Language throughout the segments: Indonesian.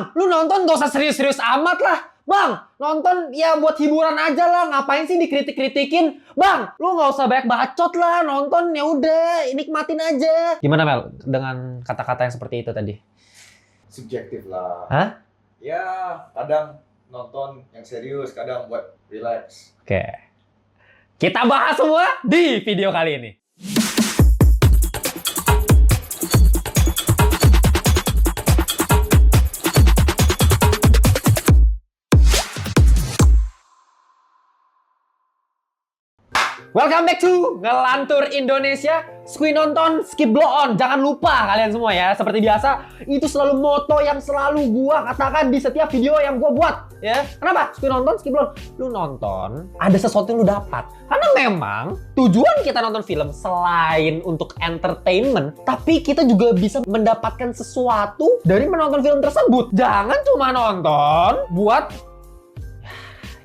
Bang, lu nonton gak usah serius-serius amat lah. Bang, nonton ya buat hiburan aja lah. Ngapain sih dikritik-kritikin? Bang, lu gak usah banyak bacot lah. Nonton ya udah, nikmatin aja. Gimana Mel dengan kata-kata yang seperti itu tadi? Subjektif lah. Hah? Ya, kadang nonton yang serius, kadang buat relax. Oke. Kita bahas semua di video kali ini. Welcome back to Ngelantur Indonesia. Skui nonton, skip blow on. Jangan lupa kalian semua ya. Seperti biasa, itu selalu moto yang selalu gua katakan di setiap video yang gua buat. Ya, kenapa? Skui nonton, skip blow on. Lu nonton, ada sesuatu yang lu dapat. Karena memang tujuan kita nonton film selain untuk entertainment, tapi kita juga bisa mendapatkan sesuatu dari menonton film tersebut. Jangan cuma nonton buat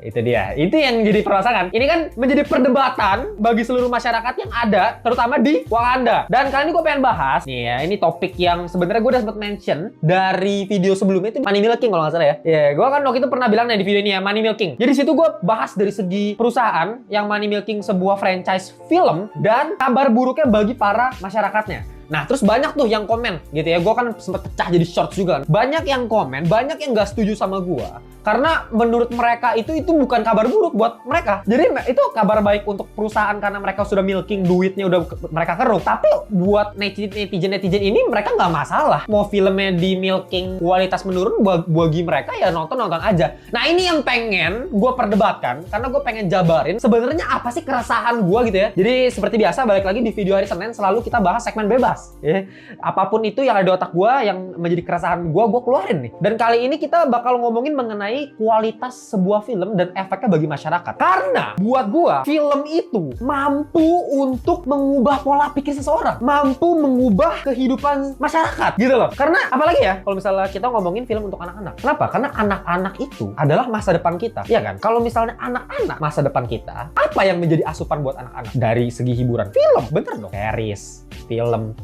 itu dia. Itu yang jadi permasalahan. Ini kan menjadi perdebatan bagi seluruh masyarakat yang ada, terutama di Wakanda. Dan kali ini gue pengen bahas, nih ya, ini topik yang sebenarnya gue udah sempat mention dari video sebelumnya, itu Money Milking kalau nggak salah ya. Ya, gue kan waktu itu pernah bilang nih di video ini ya, Money Milking. Jadi situ gue bahas dari segi perusahaan yang Money Milking sebuah franchise film dan kabar buruknya bagi para masyarakatnya. Nah, terus banyak tuh yang komen gitu ya. Gue kan sempet pecah jadi shorts juga. Banyak yang komen, banyak yang nggak setuju sama gue. Karena menurut mereka itu bukan kabar buruk buat mereka. Jadi itu kabar baik untuk perusahaan karena mereka sudah milking duitnya udah mereka keruk. Tapi buat netizen ini mereka nggak masalah. Mau filmnya di milking kualitas menurun bagi mereka ya nonton aja. Nah, ini yang pengen gue perdebatkan karena gue pengen jabarin sebenarnya apa sih keresahan gue gitu ya. Jadi seperti biasa balik lagi di video hari Senin selalu kita bahas segmen bebas. Ya, apapun itu yang ada di otak gue yang menjadi keresahan gue keluarin nih. Dan kali ini kita bakal ngomongin mengenai kualitas sebuah film dan efeknya bagi masyarakat. Karena buat gue film itu mampu untuk mengubah pola pikir seseorang, mampu mengubah kehidupan masyarakat gitu loh. Karena apalagi ya kalau misalnya kita ngomongin film untuk anak-anak. Kenapa? Karena anak-anak itu adalah masa depan kita, ya kan? Kalau misalnya anak-anak masa depan kita, apa yang menjadi asupan buat anak-anak dari segi hiburan? Film, bener dong. Series, film,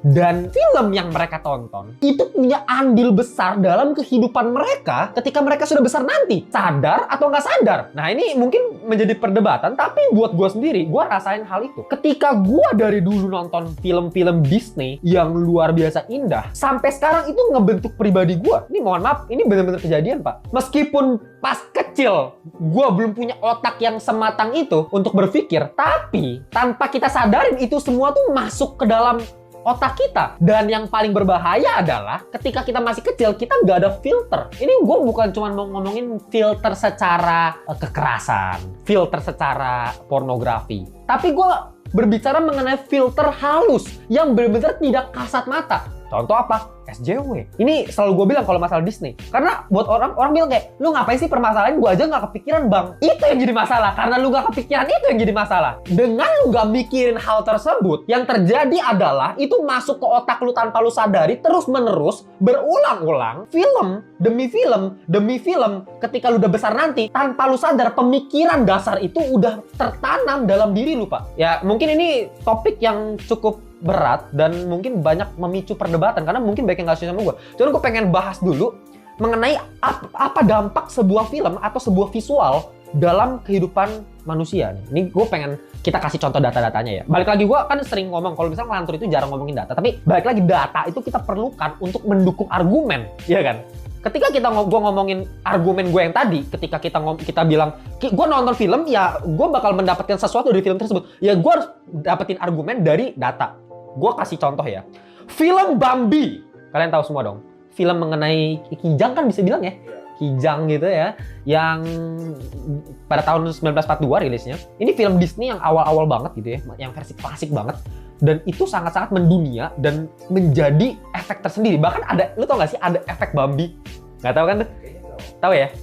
dan film yang mereka tonton itu punya andil besar dalam kehidupan mereka ketika mereka sudah besar nanti. Sadar atau nggak sadar? Nah, ini mungkin menjadi perdebatan, tapi buat gue sendiri, gue rasain hal itu. Ketika gue dari dulu nonton film-film Disney yang luar biasa indah, sampai sekarang itu ngebentuk pribadi gue. Ini mohon maaf, ini benar-benar kejadian, Pak. Meskipun pas kecil, gue belum punya otak yang sematang itu untuk berpikir, tapi tanpa kita sadarin itu semua tuh masuk ke dalam otak kita. Dan yang paling berbahaya adalah ketika kita masih kecil, kita nggak ada filter. Ini gue bukan cuma mau ngomongin filter secara kekerasan, filter secara pornografi, tapi gue berbicara mengenai filter halus yang benar-benar tidak kasat mata. Contoh apa? SJW. Ini selalu gue bilang kalau masalah Disney. Karena buat orang bilang kayak, lu ngapain sih permasalahan? Gue aja nggak kepikiran, Bang. Itu yang jadi masalah. Karena lu nggak kepikiran, itu yang jadi masalah. Dengan lu nggak mikirin hal tersebut, yang terjadi adalah itu masuk ke otak lu tanpa lu sadari, terus-menerus, berulang-ulang, film demi film demi film. Ketika lu udah besar nanti, tanpa lu sadar, pemikiran dasar itu udah tertanam dalam diri lu, Pak. Ya, mungkin ini topik yang cukup berat dan mungkin banyak memicu perdebatan karena mungkin banyak yang nggak setuju sama gue. Cuman gue pengen bahas dulu mengenai apa dampak sebuah film atau sebuah visual dalam kehidupan manusia nih. Ini gue pengen kita kasih contoh data-datanya ya. Balik lagi, gue kan sering ngomong kalau misalnya Ngelantur itu jarang ngomongin data, tapi balik lagi data itu kita perlukan untuk mendukung argumen, ya kan? Ketika gue ngomongin argumen gue yang tadi, ketika kita bilang gue nonton film, ya gue bakal mendapatkan sesuatu dari film tersebut. Ya gue harus dapetin argumen dari data. Gue kasih contoh ya. Film Bambi. Kalian tahu semua dong. Film mengenai Kijang kan bisa bilang ya. Kijang gitu ya. Yang pada tahun 1942 rilisnya. Ini film Disney yang awal-awal banget gitu ya. Yang versi klasik banget. Dan itu sangat-sangat mendunia dan menjadi efek tersendiri. Bahkan ada, lu tau gak sih ada efek Bambi? Gak tahu kan tuh? Tahu ya?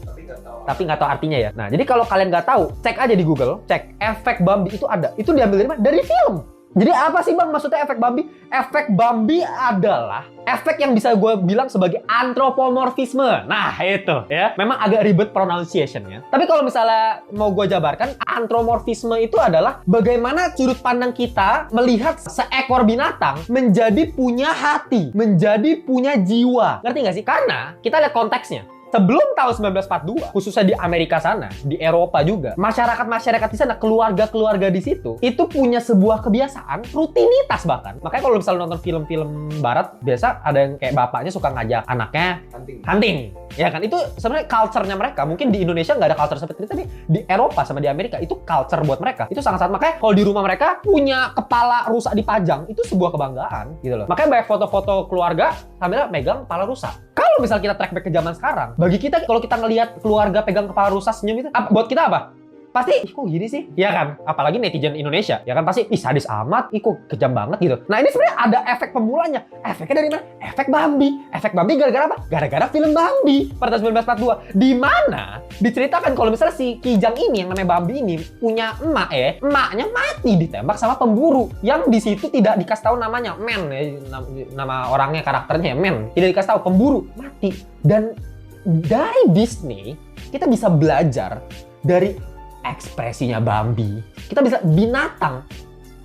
Tapi nggak tahu artinya ya. Nah, jadi kalau kalian nggak tahu, cek aja di Google, cek efek Bambi itu ada. Itu diambil dari mana? Dari film. Jadi apa sih Bang maksudnya efek Bambi? Efek Bambi adalah efek yang bisa gue bilang sebagai anthropomorphisme. Nah itu ya, memang agak ribet pronunciation-nya. Tapi kalau misalnya mau gue jabarkan, anthropomorphisme itu adalah bagaimana sudut pandang kita melihat seekor binatang menjadi punya hati, menjadi punya jiwa. Ngerti nggak sih? Karena kita lihat konteksnya. Sebelum tahun 1942, khususnya di Amerika sana, di Eropa juga, masyarakat-masyarakat di sana, keluarga-keluarga di situ, itu punya sebuah kebiasaan, rutinitas bahkan. Makanya kalau misalnya nonton film-film barat, biasa ada yang kayak bapaknya suka ngajak anaknya hunting. Ya kan? Itu sebenarnya culture-nya mereka. Mungkin di Indonesia nggak ada culture seperti itu, tapi di Eropa sama di Amerika, itu culture buat mereka. Itu sangat-sangat, makanya kalau di rumah mereka punya kepala rusa dipajang, itu sebuah kebanggaan gitu loh. Makanya banyak foto-foto keluarga sambil megang kepala rusa. Kalau misal kita track back ke zaman sekarang, bagi kita kalau kita ngelihat keluarga pegang kepala rusa senyum itu, buat kita apa? Pasti, kok gini sih? Ya kan? Apalagi netizen Indonesia, ya kan pasti, sadis amat, kok kejam banget gitu. Nah ini sebenarnya ada efek pemulanya. Efeknya dari mana? Efek Bambi. Efek Bambi gara-gara apa? Gara-gara film Bambi pada tahun 1942. Di mana diceritakan kalau misalnya si Kijang ini, yang namanya Bambi ini, punya emaknya mati ditembak sama pemburu. Yang di situ tidak dikasih tahu namanya, Men. Ya, nama orangnya, karakternya ya, Men. Tidak dikasih tahu, pemburu, mati. Dan dari Disney, kita bisa belajar dari ekspresinya Bambi. Kita bisa binatang.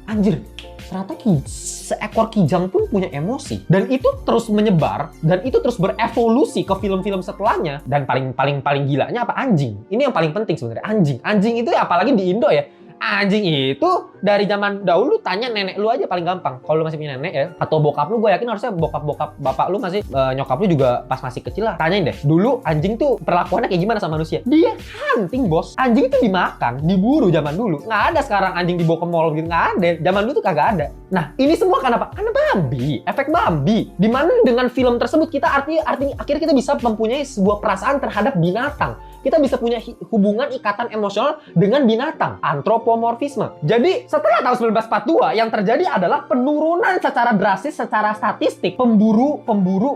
Anjir, ternyata seekor kijang pun punya emosi. Dan itu terus menyebar, dan itu terus berevolusi ke film-film setelahnya. Dan paling gilanya apa? Anjing. Ini yang paling penting sebenarnya, anjing. Anjing itu ya, apalagi di Indo ya. Anjing itu dari zaman dahulu, tanya nenek lu aja paling gampang. Kalau lu masih punya nenek ya, atau bokap lu, gue yakin harusnya bokap bapak lu masih, nyokap lu juga pas masih kecil lah. Tanyain deh, dulu anjing tuh perlakuannya kayak gimana sama manusia? Dia hunting, bos. Anjing itu dimakan, diburu zaman dulu. Nggak ada sekarang anjing dibawa ke mall gitu, nggak ada. Zaman dulu tuh kagak ada. Nah, ini semua kenapa? Karena Bambi, efek Bambi. Dimana dengan film tersebut kita artinya akhirnya kita bisa mempunyai sebuah perasaan terhadap binatang. Kita bisa punya hubungan ikatan emosional dengan binatang, anthropomorphisme. Jadi setelah tahun 1942 yang terjadi adalah penurunan secara drastis, secara statistik pemburu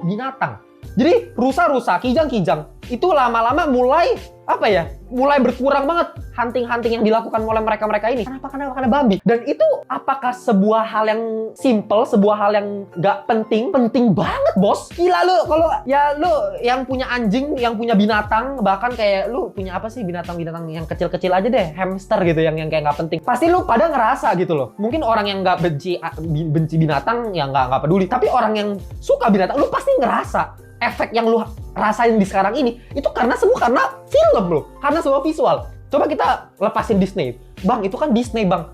binatang. Jadi rusa-rusa, kijang-kijang itu lama-lama mulai mulai berkurang banget hunting-hunting yang dilakukan oleh mereka ini. Kenapa? Karena Bambi. Dan itu apakah sebuah hal yang simple, sebuah hal yang gak penting? Penting banget, bos. Gila lu, kalau ya lu yang punya anjing, yang punya binatang, bahkan kayak lu punya apa sih binatang-binatang yang kecil-kecil aja deh, hamster gitu, yang kayak gak penting. Pasti lu pada ngerasa gitu loh. Mungkin orang yang gak benci binatang, yang gak peduli. Tapi orang yang suka binatang, lu pasti ngerasa efek yang lu rasain di sekarang ini itu karena film lo, karena semua visual. Coba kita lepasin Disney. Bang, itu kan Disney, Bang.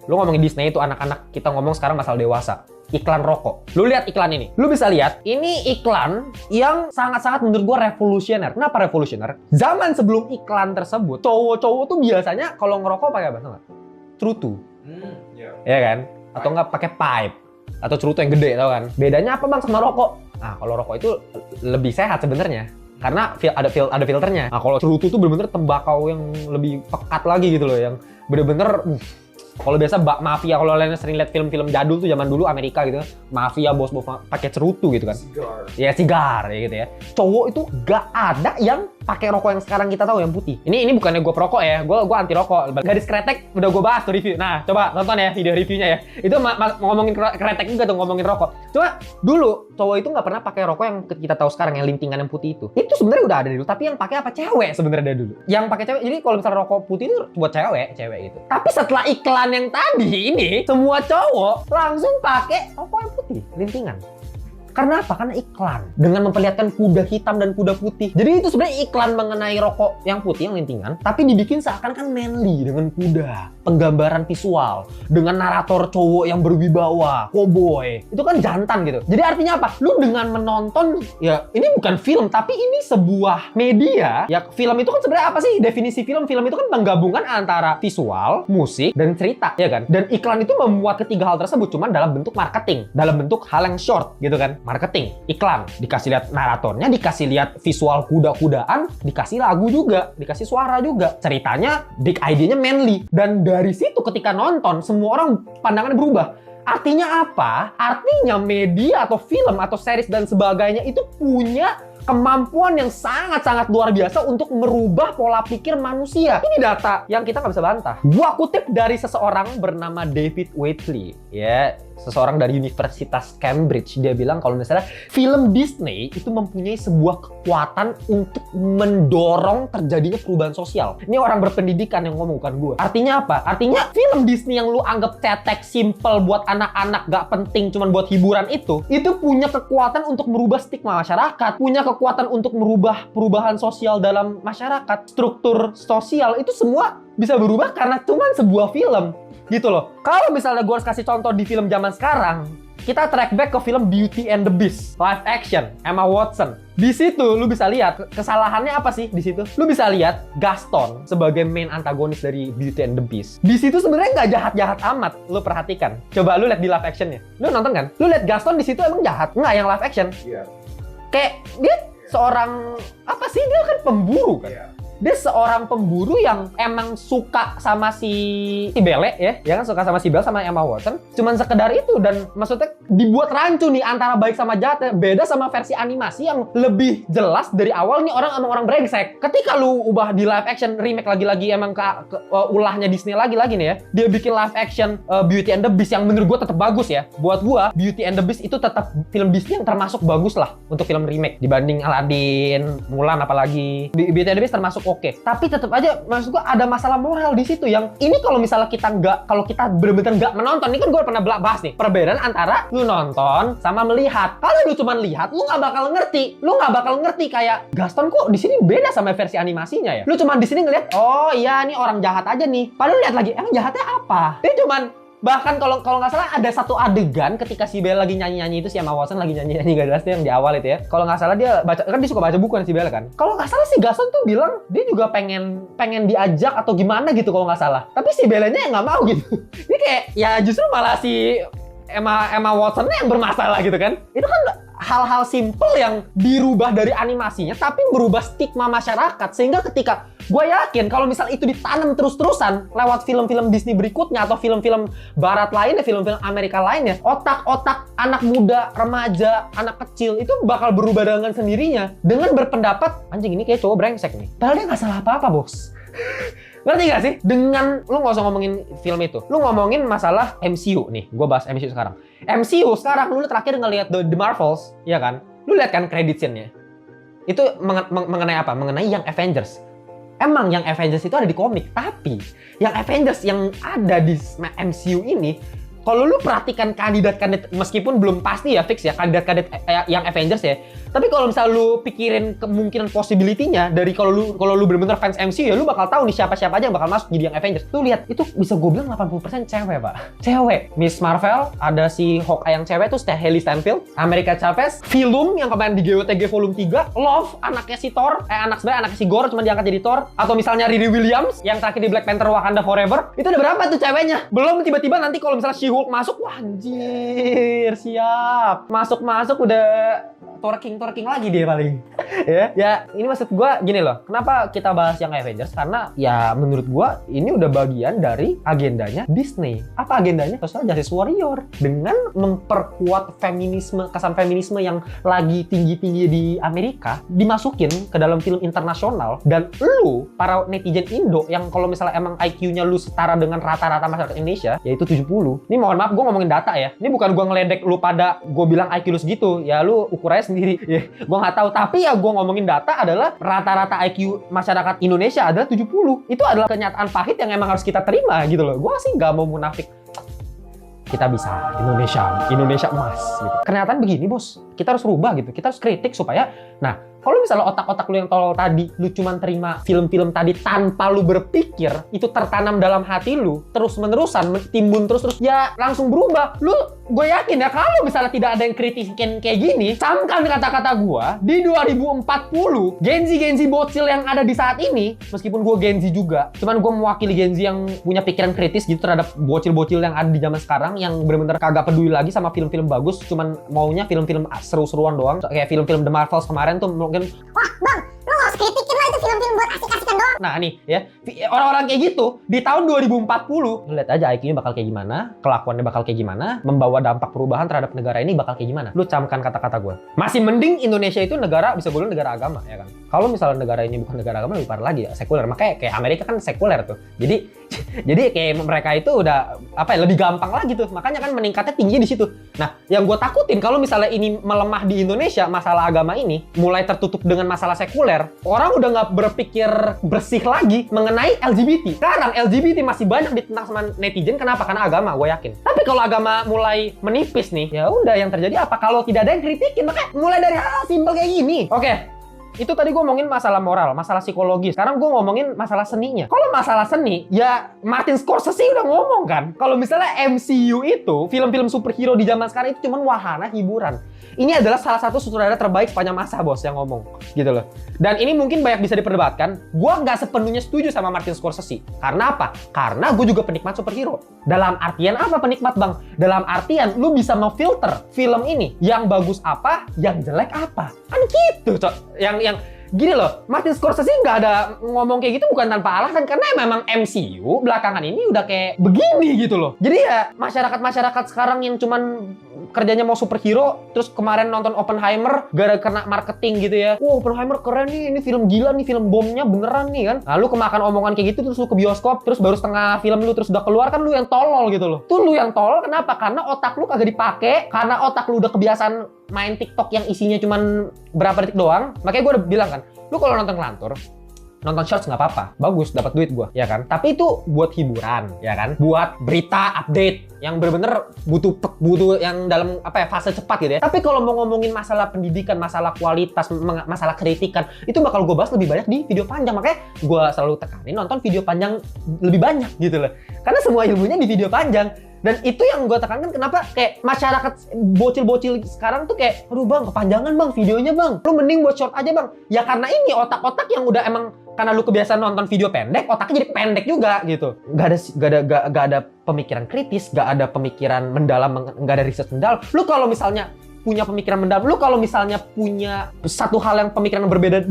Lu ngomongin Disney itu anak-anak, kita ngomong sekarang masalah dewasa. Iklan rokok. Lu lihat iklan ini. Lu bisa lihat, ini iklan yang sangat-sangat menurut gua revolusioner. Kenapa revolusioner? Zaman sebelum iklan tersebut, cowok-cowok tuh biasanya kalau ngerokok pakai apa? Tahu nggak? Cerutu. Ya kan? Atau nggak pakai pipe. Atau cerutu yang gede, tau kan? Bedanya apa, Bang, sama rokok? Nah, kalau rokok itu lebih sehat sebenarnya. Karena ada filternya. Nah, kalau cerutu tuh bener-bener tembakau yang lebih pekat lagi gitu loh, yang bener-bener kalau biasa mafia, kalau kalian sering lihat film-film jadul tuh zaman dulu Amerika gitu, mafia bos-bos pakai cerutu gitu kan. Sigar ya gitu ya. Cowok itu gak ada yang pakai rokok yang sekarang kita tahu yang putih. Ini bukannya gue perokok ya, gue anti rokok. Gadis kretek udah gue bahas tuh review. Nah, coba nonton ya video reviewnya ya. Itu ngomongin kretek juga tuh, ngomongin rokok. Coba dulu cowok itu nggak pernah pakai rokok yang kita tahu sekarang, yang lintingan yang putih itu. Itu sebenarnya udah ada dulu, tapi yang pakai apa? Cewek sebenarnya dari dulu. Yang pakai cewek. Jadi kalau misalnya rokok putih itu buat cewek gitu. Tapi setelah iklan yang tadi ini, semua cowok langsung pakai rokok yang putih, lintingan. Karena apa? Karena iklan. Dengan memperlihatkan kuda hitam dan kuda putih. Jadi itu sebenarnya iklan mengenai rokok yang putih, yang lintingan. Tapi dibikin seakan-akan manly dengan kuda. Penggambaran visual. Dengan narator cowok yang berwibawa. Cowboy. Itu kan jantan gitu. Jadi artinya apa? Lu dengan menonton, ya ini bukan film, tapi ini sebuah media. Ya film itu kan sebenarnya apa sih? Definisi film? Film itu kan menggabungkan antara visual, musik, dan cerita. Ya kan? Dan iklan itu membuat ketiga hal tersebut. Cuman dalam bentuk marketing. Dalam bentuk hal yang short gitu kan. Marketing, iklan, dikasih lihat naratornya, dikasih lihat visual kuda-kudaan, dikasih lagu juga, dikasih suara juga. Ceritanya, big idenya manly. Dan dari situ ketika nonton, semua orang pandangannya berubah. Artinya apa? Artinya media atau film atau series dan sebagainya itu punya kemampuan yang sangat-sangat luar biasa untuk merubah pola pikir manusia. Ini data yang kita nggak bisa bantah. Gua kutip dari seseorang bernama David Waitley, ya, seseorang dari Universitas Cambridge. Dia bilang kalau misalnya film Disney itu mempunyai sebuah kekuatan untuk mendorong terjadinya perubahan sosial. Ini orang berpendidikan yang ngomong, bukan gue. Artinya apa? Artinya film Disney yang lu anggap cetek, simple buat anak-anak, gak penting, cuman buat hiburan itu punya kekuatan untuk merubah stigma masyarakat, punya kekuatan untuk merubah perubahan sosial dalam masyarakat, struktur sosial, itu semua bisa berubah karena cuman sebuah film. Gitu loh. Kalau misalnya gue harus kasih contoh di film zaman sekarang, kita track back ke film Beauty and the Beast, live action, Emma Watson. Di situ lu bisa lihat kesalahannya apa sih di situ? Lu bisa lihat Gaston sebagai main antagonis dari Beauty and the Beast. Di situ sebenarnya nggak jahat-jahat amat. Lu perhatikan. Coba lu lihat di live actionnya. Lu nonton kan? Lu lihat Gaston di situ emang jahat? Nggak, yang live action. Iya. Kayak dia seorang apa sih? Dia kan pemburu kan. Iya. Dia seorang pemburu yang emang suka sama si Belle ya kan, suka sama si Belle sama Emma Watson. Cuman sekedar itu, dan maksudnya dibuat rancu nih antara baik sama jahat. Beda sama versi animasi yang lebih jelas dari awal nih orang emang orang brengsek. Ketika lu ubah di live action remake lagi-lagi emang ulahnya Disney lagi nih ya. Dia bikin live action Beauty and the Beast yang menurut gua tetap bagus ya. Buat gua Beauty and the Beast itu tetap film Disney yang termasuk bagus lah untuk film remake dibanding Aladdin, Mulan apalagi. Beauty and the Beast termasuk oke. Tapi tetap aja maksud gua ada masalah moral di situ yang ini kalau misalnya kalau kita benar-benar nggak menonton, ini kan gua pernah bahas nih perbedaan antara lu nonton sama melihat. Kalau lu cuma lihat, lu nggak bakal ngerti. Lu nggak bakal ngerti kayak Gaston kok di sini beda sama versi animasinya ya. Lu cuma di sini ngelihat, oh iya nih orang jahat aja nih. Padahal lihat lagi, emang jahatnya apa? Dia cuman bahkan kalau nggak salah ada satu adegan ketika si Bella lagi nyanyi-nyanyi itu, si Emma Watson lagi nyanyi-nyanyi gak jelas tuh yang di awal itu ya. Kalau nggak salah dia baca, kan dia suka baca buku kan si Bella kan. Kalau nggak salah si Gaston tuh bilang dia juga pengen diajak atau gimana gitu kalau nggak salah. Tapi si Bellanya yang nggak mau gitu. Ini kayak ya justru malah si Emma Watson-nya yang bermasalah gitu kan. Itu kan hal-hal simple yang dirubah dari animasinya tapi merubah stigma masyarakat, sehingga ketika gue yakin kalau misal itu ditanam terus-terusan lewat film-film Disney berikutnya atau film-film barat lainnya, film-film Amerika lainnya, otak-otak anak muda, remaja, anak kecil itu bakal berubah dengan sendirinya dengan berpendapat anjing ini kayak cowok brengsek nih, padahal dia nggak salah apa-apa bos. Ngerti gak sih? Dengan, lu gak usah ngomongin film itu. Lu ngomongin masalah MCU nih. Gue bahas MCU sekarang. MCU sekarang, lu terakhir ngelihat The Marvels, ya kan? Lu lihat kan credit scene-nya. Itu mengenai apa? Mengenai yang Avengers. Emang yang Avengers itu ada di komik. Tapi, yang Avengers yang ada di MCU ini, kalau lu perhatikan kandidat-kandidat, meskipun belum pasti ya fix ya kandidat-kandidat yang Avengers ya, tapi kalau misal lu pikirin kemungkinan possibility-nya dari kalau lu bener-bener fans MCU ya, lu bakal tahu nih siapa-siapa aja yang bakal masuk jadi yang Avengers. Tuh lihat, itu bisa gue bilang 80% cewek, Pak. Cewek. Miss Marvel, ada si Hawkeye yang cewek tuh Hailey Steinfeld, America Chavez, Philum yang kemarin di GOTG volume 3, Love, anaknya si Thor, anaknya si Gore cuma diangkat jadi Thor, atau misalnya Riri Williams yang terakhir di Black Panther Wakanda Forever. Itu ada berapa tuh ceweknya? Belum tiba-tiba nanti kalau misalnya She-Hulk masuk, wah anjir, siap. Masuk udah twerking lagi dia paling. ya, ini maksud gua gini loh. Kenapa kita bahas yang Avengers? Karena ya menurut gua ini udah bagian dari agendanya Disney. Apa agendanya? Social Justice Warrior. Dengan memperkuat feminisme, kesan feminisme yang lagi tinggi-tinggi di Amerika, dimasukin ke dalam film internasional, dan lu para netizen Indo yang kalau misalnya emang IQ-nya lu setara dengan rata-rata masyarakat Indonesia, yaitu 70. Ini mohon maaf, gua ngomongin data ya. Ini bukan gua ngeledek lu pada gua bilang IQ lu segitu. Ya lu ukurannya sendiri. Ya, gue nggak tahu. Tapi ya gue ngomongin data adalah rata-rata IQ masyarakat Indonesia adalah 70. Itu adalah kenyataan pahit yang emang harus kita terima gitu loh. Gue sih nggak mau munafik. Kita bisa. Indonesia emas. Gitu. Kenyataan begini bos. Kita harus rubah gitu. Kita harus kritik supaya. Nah, kalau misalnya otak-otak lu yang tolol tadi, lu cuma terima film-film tadi tanpa lu berpikir, itu tertanam dalam hati lu, terus-menerusan, timbun terus-terus, ya langsung berubah. Gue yakin ya, kalau misalnya tidak ada yang kritikin kayak gini, camkan kata-kata gue, di 2040, Gen Z bocil yang ada di saat ini, meskipun gue Gen Z juga, cuman gue mewakili Gen Z yang punya pikiran kritis gitu terhadap bocil-bocil yang ada di zaman sekarang, yang bener-bener kagak peduli lagi sama film-film bagus, cuman maunya film-film seru-seruan doang, kayak film-film The Marvels kemarin tuh mungkin, wah bang, lu harus kritikin lah itu film-film buat asik-asikan doang. Nah nih ya, orang-orang kayak gitu di tahun 2040, lu lihat aja IQ-nya bakal kayak gimana, kelakuannya bakal kayak gimana, membawa dampak perubahan terhadap negara ini bakal kayak gimana. Lu camkan kata-kata gue. Masih mending Indonesia itu negara, bisa gue bilang negara agama ya kan. Kalau misalnya negara ini bukan negara agama, lebih parah lagi ya, sekuler. Makanya kayak Amerika kan sekuler tuh. Jadi kayak mereka itu udah apa ya, lebih gampang lagi tuh. Makanya kan meningkatnya tinggi di situ. Nah, yang gue takutin kalau misalnya ini melemah di Indonesia, masalah agama ini mulai tertutup dengan masalah sekuler, orang udah nggak berpikir bersih lagi mengenai LGBT. Sekarang LGBT masih banyak ditentang sama netizen. Kenapa? Karena agama, gue yakin. Tapi kalau agama mulai menipis nih, ya udah yang terjadi apa? Kalau tidak ada yang kritikin, makanya mulai dari hal simpel kayak gini. Oke. Itu tadi gue ngomongin masalah moral, masalah psikologis. Sekarang gue ngomongin masalah seninya. Kalau masalah seni, ya Martin Scorsese udah ngomong kan. Kalau misalnya MCU itu, film-film superhero di zaman sekarang itu cuma wahana hiburan. Ini adalah salah satu sutradara terbaik sepanjang masa, bos, yang ngomong. Gitu loh. Dan ini mungkin banyak bisa diperdebatkan. Gue nggak sepenuhnya setuju sama Martin Scorsese. Karena apa? Karena gue juga penikmat superhero. Dalam artian apa penikmat, Bang? Dalam artian, lu bisa memfilter film ini. Yang bagus apa, yang jelek apa. Kan gitu, Cok. Yang gini loh, Martin Scorsese nggak ada ngomong kayak gitu bukan tanpa alasan, karena memang MCU belakangan ini udah kayak begini gitu loh. Jadi ya masyarakat sekarang yang cuman kerjanya mau superhero, terus kemarin nonton Oppenheimer gara-gara kena marketing gitu ya. Wow, Oppenheimer keren nih, ini film gila nih, film bomnya beneran nih kan. Lalu kemakan omongan kayak gitu, terus lu ke bioskop, terus baru setengah film lu terus udah keluar, kan lu yang tolol gitu loh. Tuh lu yang tolol kenapa? Karena otak lu kagak dipakai, karena otak lu udah kebiasaan main TikTok yang isinya cuman berapa detik doang. Makanya gue udah bilang kan, lu kalau nonton ngelantur, nonton shorts nggak apa-apa, bagus, dapat duit gue, ya kan. Tapi itu buat hiburan, ya kan, buat berita update yang bener-bener butuh yang dalam apa ya, fase cepat gitu ya. Tapi kalau mau ngomongin masalah pendidikan, masalah kualitas, masalah kritikan, itu bakal gue bahas lebih banyak di video panjang. Makanya gue selalu tekanin nonton video panjang lebih banyak gitu loh, karena semua ilmunya di video panjang. Dan itu yang gue tekankan, kenapa kayak masyarakat bocil-bocil sekarang tuh kayak, aduh bang, kepanjangan bang videonya bang, lu mending buat short aja bang. Ya karena ini otak-otak yang udah emang, karena lu kebiasaan nonton video pendek, otaknya jadi pendek juga gitu. Gak ada pemikiran kritis, gak ada pemikiran mendalam, gak ada riset mendalam. Lu kalau misalnya punya pemikiran mendalam, lu kalau misalnya punya satu hal yang pemikiran yang berbeda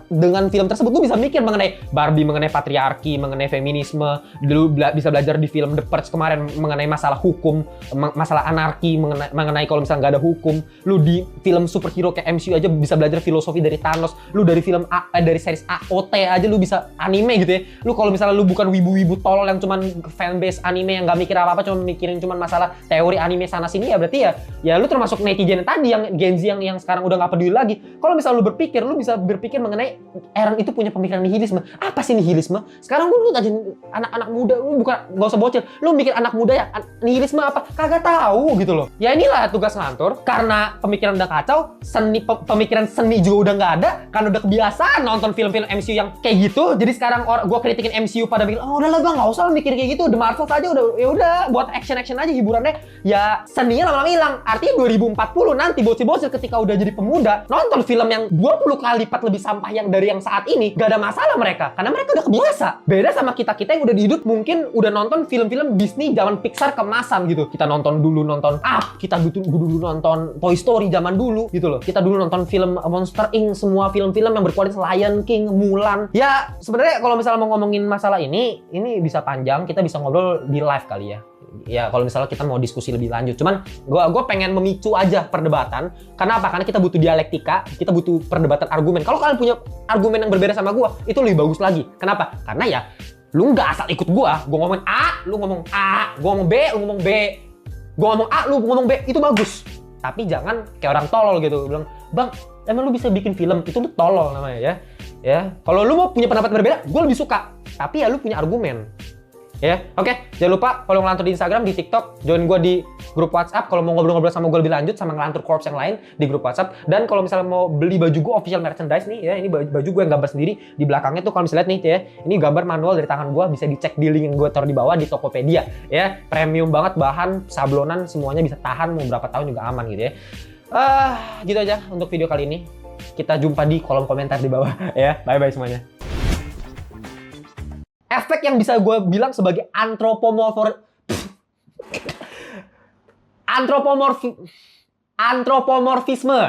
dengan film tersebut, lu bisa mikir mengenai Barbie, mengenai patriarki, mengenai feminisme. Lu bisa belajar di film The Purge kemarin mengenai masalah hukum, masalah anarki, mengenai kalau misalnya nggak ada hukum. Lu di film superhero kayak MCU aja bisa belajar filosofi dari Thanos. Lu dari film dari series AOT aja lu bisa anime gitu ya. Lu kalau misalnya lu bukan wibu-wibu tolol yang cuman fanbase anime yang nggak mikir apa-apa, cuma mikirin cuman masalah teori anime sana sini, ya berarti ya lu termasuk netizen tadi yang Gen Z yang sekarang udah nggak peduli lagi. Kalau misalnya lu bisa berpikir mengenai Aaron itu punya pemikiran nihilisme. Apa sih nihilisme? Sekarang lu ngajarin anak-anak muda, lu bukan, nggak usah bocil, lu mikir anak muda ya nihilisme apa? Kagak tahu gitu loh. Ya inilah tugas ngantor, karena pemikiran udah kacau, pemikiran seni juga udah nggak ada, karena udah kebiasaan nonton film-film MCU yang kayak gitu. Jadi sekarang gua kritikin MCU pada bikin, oh udahlah bang, nggak usah mikir kayak gitu, The Marvel aja udah buat action aja hiburannya. Ya seninya lama-lama hilang. Artinya 2040 nanti bocil-bocil ketika udah jadi pemuda nonton film yang 20 kali lipat lebih sampah yang dari yang saat ini, gak ada masalah mereka, karena mereka udah kebiasa. Beda sama kita yang udah di hidup mungkin udah nonton film-film Disney zaman Pixar kemasan gitu. Kita nonton Up, kita dulu nonton Toy Story zaman dulu gitu loh. Kita dulu nonton film Monster Inc, semua film-film yang berkualitas, Lion King, Mulan. Ya sebenarnya kalau misalnya mau ngomongin masalah ini bisa panjang, kita bisa ngobrol di live kali ya. Ya kalau misalnya kita mau diskusi lebih lanjut, cuman gue pengen memicu aja perdebatan. Karena apa? Karena kita butuh dialektika, kita butuh perdebatan argumen. Kalau kalian punya argumen yang berbeda sama gue, itu lebih bagus lagi. Kenapa? Karena ya lu nggak asal ikut gue ngomong A, lu ngomong A, gue ngomong B, lu ngomong B, gue ngomong A, lu ngomong B, itu bagus. Tapi jangan kayak orang tolol gitu, bilang, bang, emang lu bisa bikin film? Itu lu tolol namanya ya. Ya, kalau lu mau punya pendapat berbeda, gue lebih suka. Tapi ya lu punya argumen. Ya, oke. Jangan lupa follow Ngelantur di Instagram, di TikTok, join gue di grup WhatsApp kalau mau ngobrol-ngobrol sama gue lebih lanjut, sama Ngelantur Corps yang lain di grup WhatsApp. Dan kalau misalnya mau beli baju gue official merchandise nih ya, ini baju gue yang gambar sendiri. Di belakangnya tuh kalau misalnya lihat nih ya, ini gambar manual dari tangan gue, bisa dicek di link yang gue taruh di bawah di Tokopedia ya. Premium banget, bahan sablonan semuanya bisa tahan mau berapa tahun juga aman gitu ya. Gitu aja untuk video kali ini. Kita jumpa di kolom komentar di bawah ya. Bye-bye semuanya. Efek yang bisa gue bilang sebagai antropomorfisme.